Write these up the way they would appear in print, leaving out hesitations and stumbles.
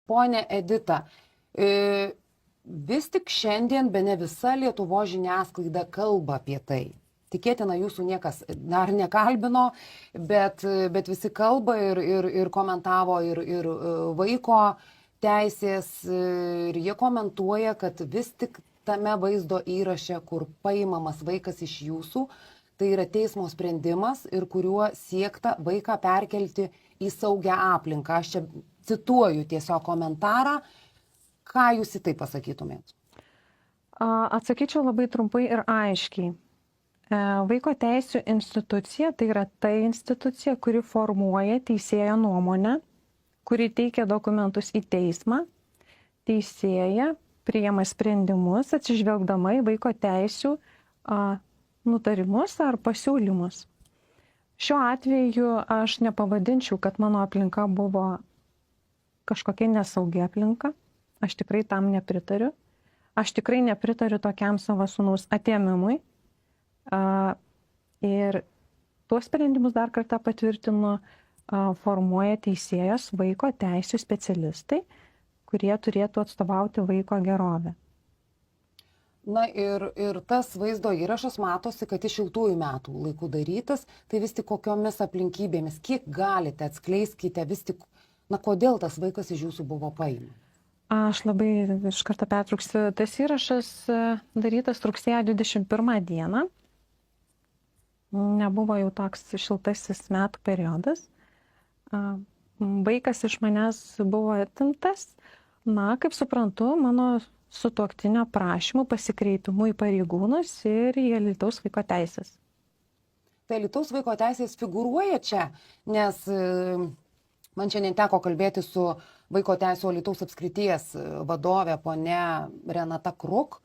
Pone Edita, vis tik šiandien bene visa Lietuvos žiniasklaida kalba apie tai. Tikėtina, jūsų niekas dar nekalbino, bet visi kalba ir komentavo ir vaiko teisės, ir jie komentuoja, kad vis tik tame vaizdo įraše, kur paimamas vaikas iš jūsų, tai yra teismo sprendimas ir kuriuo siekta vaiką perkelti į saugią aplinką. Aš čia cituoju tiesiog komentarą. Ką jūs į tai pasakytumėt? Atsakyčiau labai trumpai ir aiškiai. Vaiko teisų institucija tai yra ta institucija, kuri formuoja teisėjo nuomonę, kuri teikia dokumentus į teismą. Teisėja priima sprendimus atsižvelgdama į vaiko teisų nutarimus ar pasiūlymus. Šiuo atveju aš nepavadinčiau, kad mano aplinka buvo kažkokia nesaugi aplinka. Aš tikrai tam nepritariu. Aš tikrai nepritariu tokiam savo sūnaus atėmimui. Ir tuos sprendimus dar kartą patvirtinu, formuoja teisėjas vaiko teisų specialistai, kurie turėtų atstovauti vaiko gerovę. Na ir tas vaizdo įrašas matosi, kad iš šiltųjų metų laikų darytas, tai vis tik kokiomis aplinkybėmis, kiek galite, atskleiskite vis tik, kodėl tas vaikas iš jūsų buvo paimamas? Aš labai iš karto pertrauksiu. Tas įrašas darytas rugsėjo 21 dieną. Nebuvo jau toks šiltasis metų periodas. Vaikas iš manęs buvo atimtas. Kaip suprantu, mano sutuoktinio prašymų pasikreipimu į pareigūnus ir į Alytaus vaiko teisės. Tai Alytaus vaiko teisės figūruoja čia, nes man šiandien teko kalbėti su vaiko teisų Alytaus apskrities vadovė ponia Renata Kruk.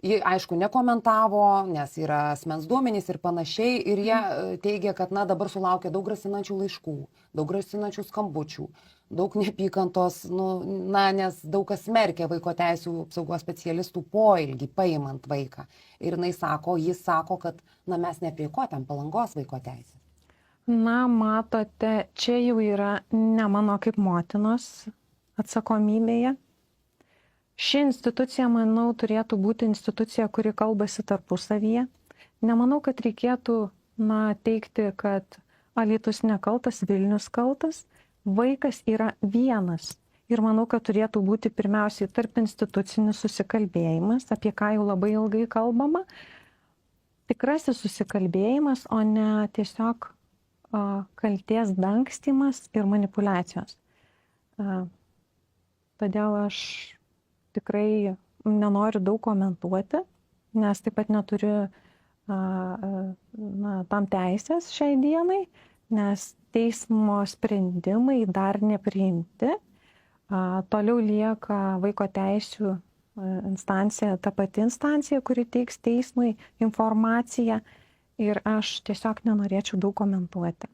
Ji, aišku, nekomentavo, nes yra asmens duomenys ir panašiai. Ir jie teigia, kad dabar sulaukia daug grasinančių laiškų, daug grasinančių skambučių, daug neapykantos, nes daug kas smerkia vaiko teisų apsaugos specialistų poelgį paimant vaiką. Ir jis sako, kad mes ne prie ko ten Palangos vaiko teisės. Matote, čia jau yra ne mano kaip motinos atsakomybėje. Ši institucija, manau, turėtų būti institucija, kuri kalbasi tarpusavyje. Nemanau, kad reikėtų teikti, kad Alytus nekaltas, Vilnius kaltas. Vaikas yra vienas. Ir manau, kad turėtų būti pirmiausiai tarp institucinis susikalbėjimas, apie ką jau labai ilgai kalbama. Tikrasis susikalbėjimas, o ne tiesiog kaltės dangstymas ir manipulacijos. Todėl aš tikrai nenoriu daug komentuoti, nes taip pat neturiu tam teisės šiai dienai, nes teismo sprendimai dar nepriimti. Toliau lieka vaiko teisų instancija, ta pati instancija, kuri teiks teismui informaciją ir aš tiesiog nenorėčiau daug komentuoti.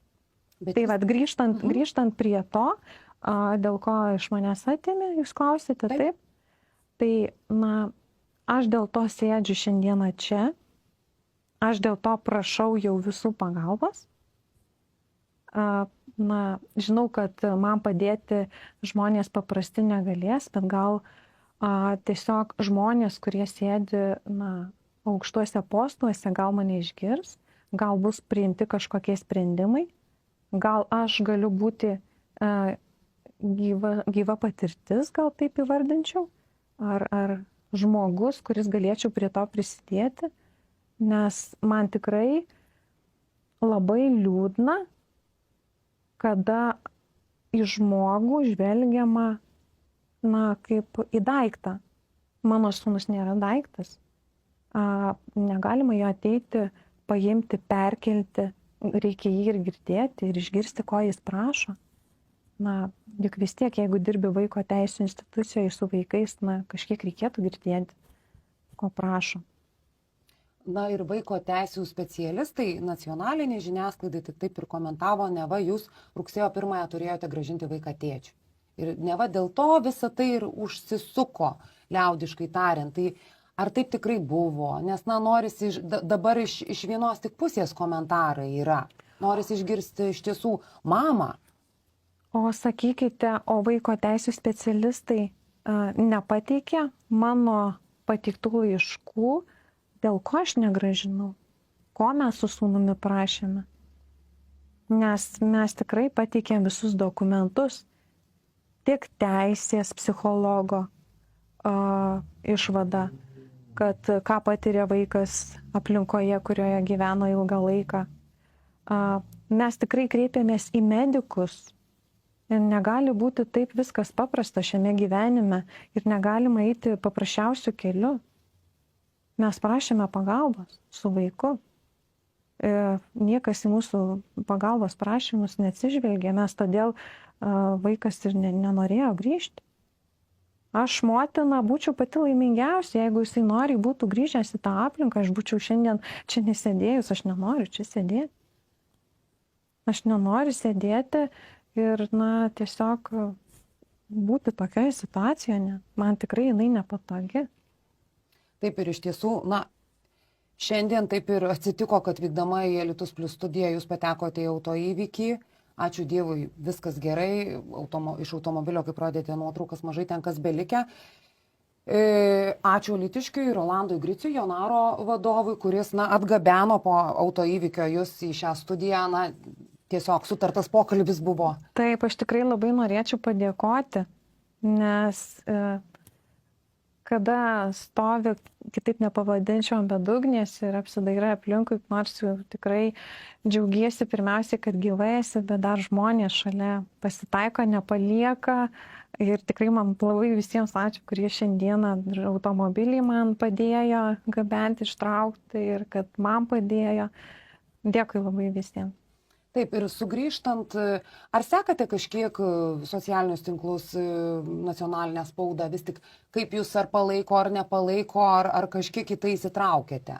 Tai grįžtant prie to, dėl ko iš manęs atėmė, jūs klausėte, taip? Tai, aš dėl to sėdžiu šiandieną čia, aš dėl to prašau jau visų pagalbos. Žinau, kad man padėti žmonės paprasti negalės, bet gal tiesiog žmonės, kurie sėdi aukštuose postuose, gal mane išgirs, gal bus priimti kažkokie sprendimai, gal aš galiu būti gyva patirtis, gal taip įvardinčiau. Ar žmogus, kuris galėčiau prie to prisidėti, nes man tikrai labai liūdna, kada į žmogų žvelgiama kaip į daiktą. Mano sūnus nėra daiktas. Negalima jo ateiti, paimti, perkelti, reikia jį ir girdėti ir išgirsti, ko jis prašo. Juk vis tiek, jeigu dirbi vaiko teisų institucijoje su vaikais, kažkiek reikėtų girdėti, ko prašo. Ir vaiko teisų specialistai, nacionalinė žiniasklaidai taip ir komentavo, neva jūs rugsėjo 1 turėjote grąžinti vaiką tėčiui. Ir neva dėl to visą tai ir užsisuko, liaudiškai tariant. Tai ar taip tikrai buvo? Nes norisi dabar iš vienos tik pusės komentarai yra. Norisi išgirsti iš tiesų mamą. O sakykite, o vaiko teisų specialistai nepateikė mano pateiktų laiškų, dėl ko aš negrąžinau, ko mes su sūnumi prašėme. Nes mes tikrai pateikėm visus dokumentus, tik teisės psichologo išvada, kad ką patiria vaikas aplinkoje, kurioje gyveno ilgą laiką. Mes tikrai kreipėmės į medikus. Ir negali būti taip viskas paprasta šiame gyvenime ir negalima eiti paprasčiausiu keliu. Mes prašėme pagalbos su vaiku. Niekas į mūsų pagalbos prašymus neatsižvelgė, mes todėl vaikas ir nenorėjo grįžti. Aš motina būčiau pati laimingiausia, jeigu jisai nori būtų grįžęs į tą aplinką, aš būčiau šiandien čia nesėdėjus, aš nenoriu čia sėdėti. Aš nenoriu sėdėti ir, tiesiog būti tokioje situacijoje, man tikrai jinai nepatogi. Taip ir iš tiesų, šiandien taip ir atsitiko, kad vykdama į Alytus Plus studiją jūs patekote į autoįvykį. Ačiū Dievui, viskas gerai, iš automobilio, kaip rodėte nuotraukas, mažai ten kas belikę. Ačiū Alytiškiui, Rolandui Griciui, Jonaro vadovui, kuris atgabeno po autoįvykio jūs į šią studiją. Tiesiog sutartas pokalbis buvo. Taip, aš tikrai labai norėčiau padėkoti, nes kada stovi, kitaip nepavadinčiau, ant bedugnės ir apsidairai aplinkui, nors jau tikrai džiaugiesi pirmiausiai, kad gyvai esi, bet dar žmonės šalia pasitaiko, nepalieka. Ir tikrai man labai visiems ačiū, kurie šiandieną automobilį man padėjo gabenti, ištraukti ir kad man padėjo. Dėkui labai visiems. Taip, ir sugrįžtant, ar sekate kažkiek socialinius tinklus, nacionalinę spaudą, vis tik kaip jūs ar palaiko, ar nepalaiko, ar kažkiek į tai įsitraukėte?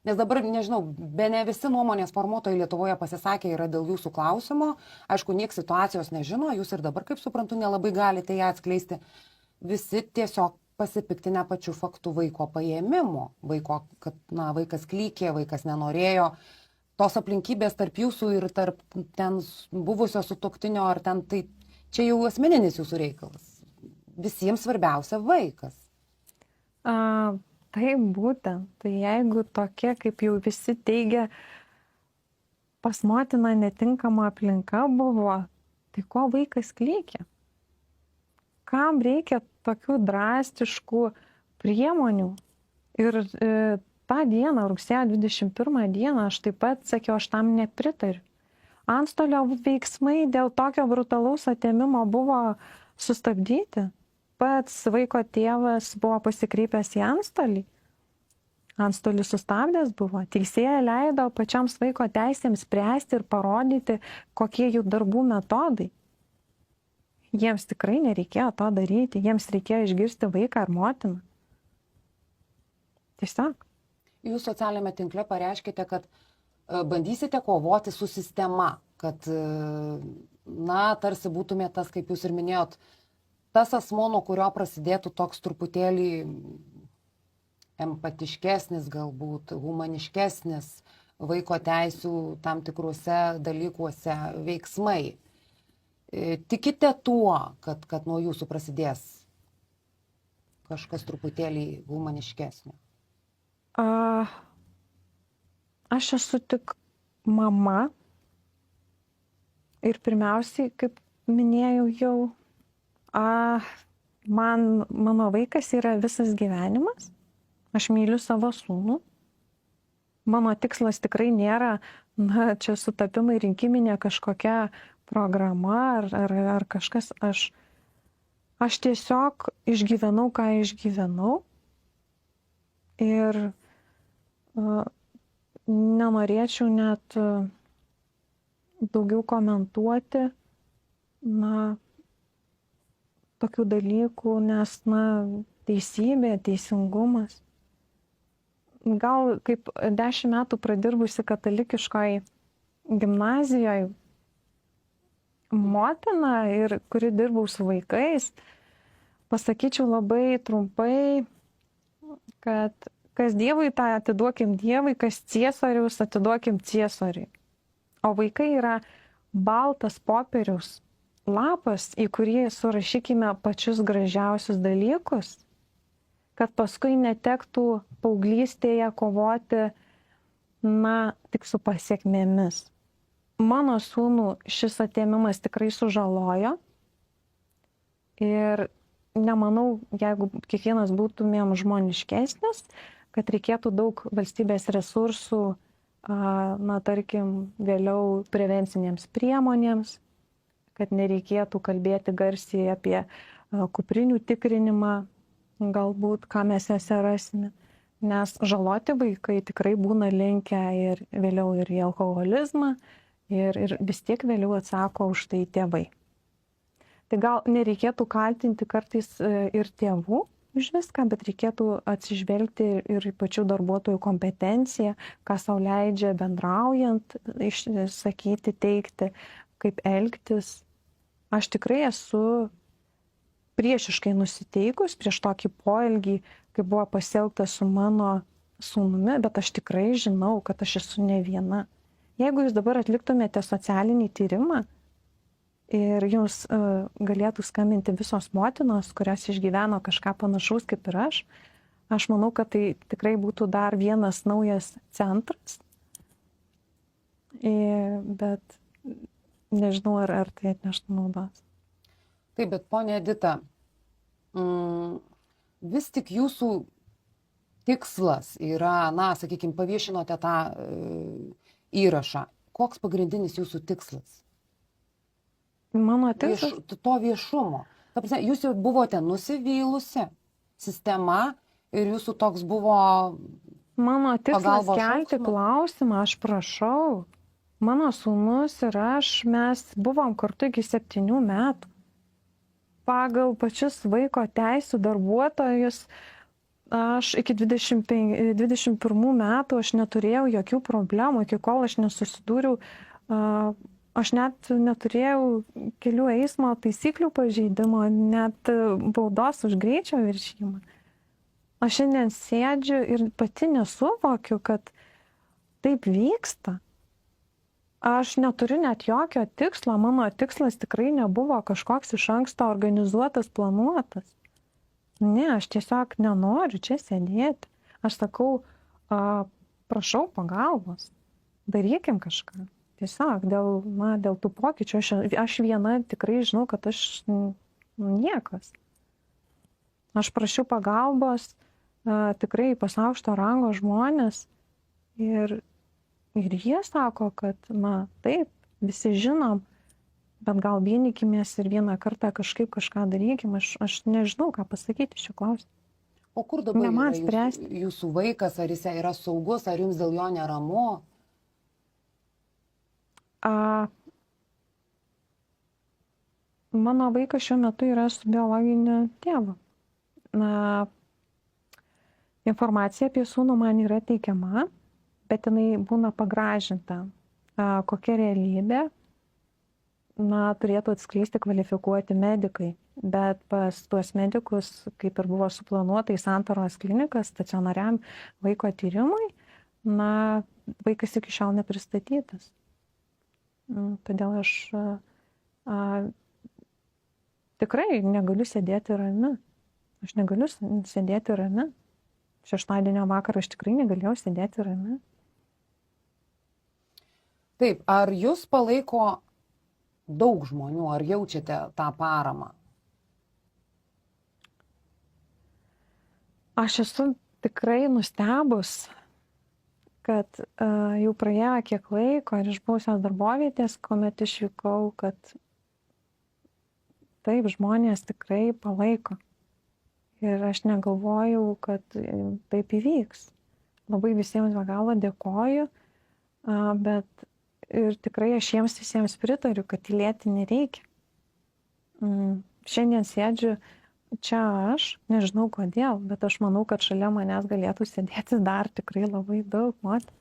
Nes dabar, nežinau, bene visi nuomonės formuotojai Lietuvoje pasisakė yra dėl jūsų klausimo. Aišku, nieks situacijos nežino, jūs ir dabar, kaip suprantu, nelabai galite ją atskleisti. Visi tiesiog pasipiktinę pačiu faktu vaiko paėmimo. Kad vaikas klykė, vaikas nenorėjo. Tos aplinkybės tarp jūsų ir tarp ten buvusio sutuoktinio, ar ten tai čia jau asmeninis jūsų reikalas. Visiems svarbiausia vaikas. Tai būtent. Tai jeigu tokia, kaip jau visi teigia, pas motiną netinkama aplinka buvo, tai ko vaikas klykė? Kam reikia tokių drastiškų priemonių? Ir tą dieną, rugsėjo 21 dieną, aš taip pat sakiau, aš tam nepritariu. Antstolio veiksmai dėl tokio brutalaus atėmimo buvo sustabdyti. Pats vaiko tėvas buvo pasikreipęs į antstolį. Antstolis sustabdęs buvo. Teisėja leido pačiams vaiko teisėms spręsti ir parodyti, kokie jų darbų metodai. Jiems tikrai nereikėjo to daryti. Jiems reikėjo išgirsti vaiką ar motiną. Tiesiog. Jūs socialinėme tinkle pareiškite, kad bandysite kovoti su sistema, kad, tarsi būtumėte tas, kaip jūs ir minėjot, tas asmo, nuo kurio prasidėtų toks truputėlį empatiškesnis, galbūt humaniškesnis vaiko teisių tam tikruose dalykuose veiksmai. Tikite tuo, kad nuo jūsų prasidės kažkas truputėlį humaniškesnio? Aš esu tik mama ir pirmiausiai, kaip minėjau jau, mano vaikas yra visas gyvenimas, aš myliu savo sūnų, mano tikslas tikrai nėra, čia sutapimai rinkiminė kažkokia programa ar kažkas, aš tiesiog išgyvenau, ką išgyvenau ir nenorėčiau net daugiau komentuoti tokių dalykų, nes teisybė, teisingumas. Gal kaip 10 metų pradirbusi katalikiškoj gimnazijoje motina ir kuri dirbau su vaikais, pasakyčiau labai trumpai, kad kas Dievui, tą atiduokim Dievui, kas Ciesoriaus, atiduokim Ciesoriui. O vaikai yra baltas popieriaus lapas, į kurį surašykime pačius gražiausius dalykus, kad paskui netektų paauglystėje kovoti, tik su pasiekmėmis. Mano sūnų šis atėmimas tikrai sužalojo ir nemanau, jeigu kiekvienas būtumėm žmoniškesnis, kad reikėtų daug valstybės resursų, tarkim, vėliau prevencinėms priemonėms, kad nereikėtų kalbėti garsiai apie kuprinių tikrinimą, galbūt, ką mes jose rasime. Nes žaloti vaikai tikrai būna linkę ir vėliau ir į alkoholizmą, ir vis tiek vėliau atsako už tai tėvai. Tai gal nereikėtų kaltinti kartais ir tėvų už viską, bet reikėtų atsižvelgti ir į pačių darbuotojų kompetenciją, ką sau leidžia bendraujant, išsakyti, teikti, kaip elgtis. Aš tikrai esu priešiškai nusiteikus prieš tokį poelgį, kai buvo pasielgta su mano sūnumi, bet aš tikrai žinau, kad aš esu ne viena. Jeigu jūs dabar atliktumėte socialinį tyrimą ir jums galėtų skambinti visos motinos, kurios išgyveno kažką panašaus kaip ir aš manau, kad tai tikrai būtų dar vienas naujas centras. Bet nežinau, ar tai atneštų naudos. Taip, bet ponia Edita, vis tik jūsų tikslas yra, sakykime, paviešinote tą įrašą. Koks pagrindinis jūsų tikslas? Mano tikslas? To viešumo. Ta prasme, jūs jau buvote nusivylusi sistema ir jūsų toks buvo... Mano tikslas kelti klausimą, aš prašau. Mano sūnus ir aš, mes buvom kartu iki 7 metų. Pagal pačius vaiko teisų darbuotojus, aš iki 21 metų aš neturėjau jokių problemų, iki kol aš nesusidūriau, aš net neturėjau kelių eismo taisyklių pažeidimo, net baudos už greičio viršijimą. Aš šiandien sėdžiu ir pati nesuvokiu, kad taip vyksta. Aš neturiu net jokio tikslo, mano tikslas tikrai nebuvo kažkoks iš anksto organizuotas, planuotas. Ne, aš tiesiog nenoriu čia sėdėti. Aš sakau, prašau pagalbos, darykim kažką. Tiesiog dėl tų pokyčių. Aš viena tikrai žinau, kad aš niekas. Aš prašiau pagalbos tikrai pas aukšto rango žmonės ir jie sako, kad, taip, visi žinom, bet gal vienykimės ir vieną kartą kažką darykim. Aš nežinau, ką pasakyti šiuo klausimu. O kur dabar yra jūsų vaikas, ar jis yra saugus, ar jums dėl jo neramu? Mano vaikas šiuo metu yra su biologiniu tėvu. Informacija apie sūnų man yra teikiama, bet jinai būna pagražinta. Kokia realybė, turėtų atskleisti kvalifikuoti medikai. Bet pas tuos medikus, kaip ir buvo suplanuota į Santaros klinikas stacionariam vaiko tyrimui, vaikas iki šiol nepristatytas. Todėl aš tikrai negaliu sėdėti rami. Aš negaliu sėdėti rami. Šeštadienio vakarą aš tikrai negalėjau sėdėti rami. Taip, ar jūs palaiko daug žmonių, ar jaučiate tą paramą? Aš esu tikrai nustebus, kad jau praėjo kiek laiko ir iš buvusios darbovietės, kuomet išvykau, kad taip, žmonės tikrai palaiko. Ir aš negalvojau, kad taip įvyks. Labai visiems be galo dėkoju, bet ir tikrai aš jiems visiems pritariu, kad tylėti nereikia. Šiandien sėdžiu čia aš, nežinau kodėl, bet aš manau, kad šalia manęs galėtų sėdėti dar tikrai labai daug moterų.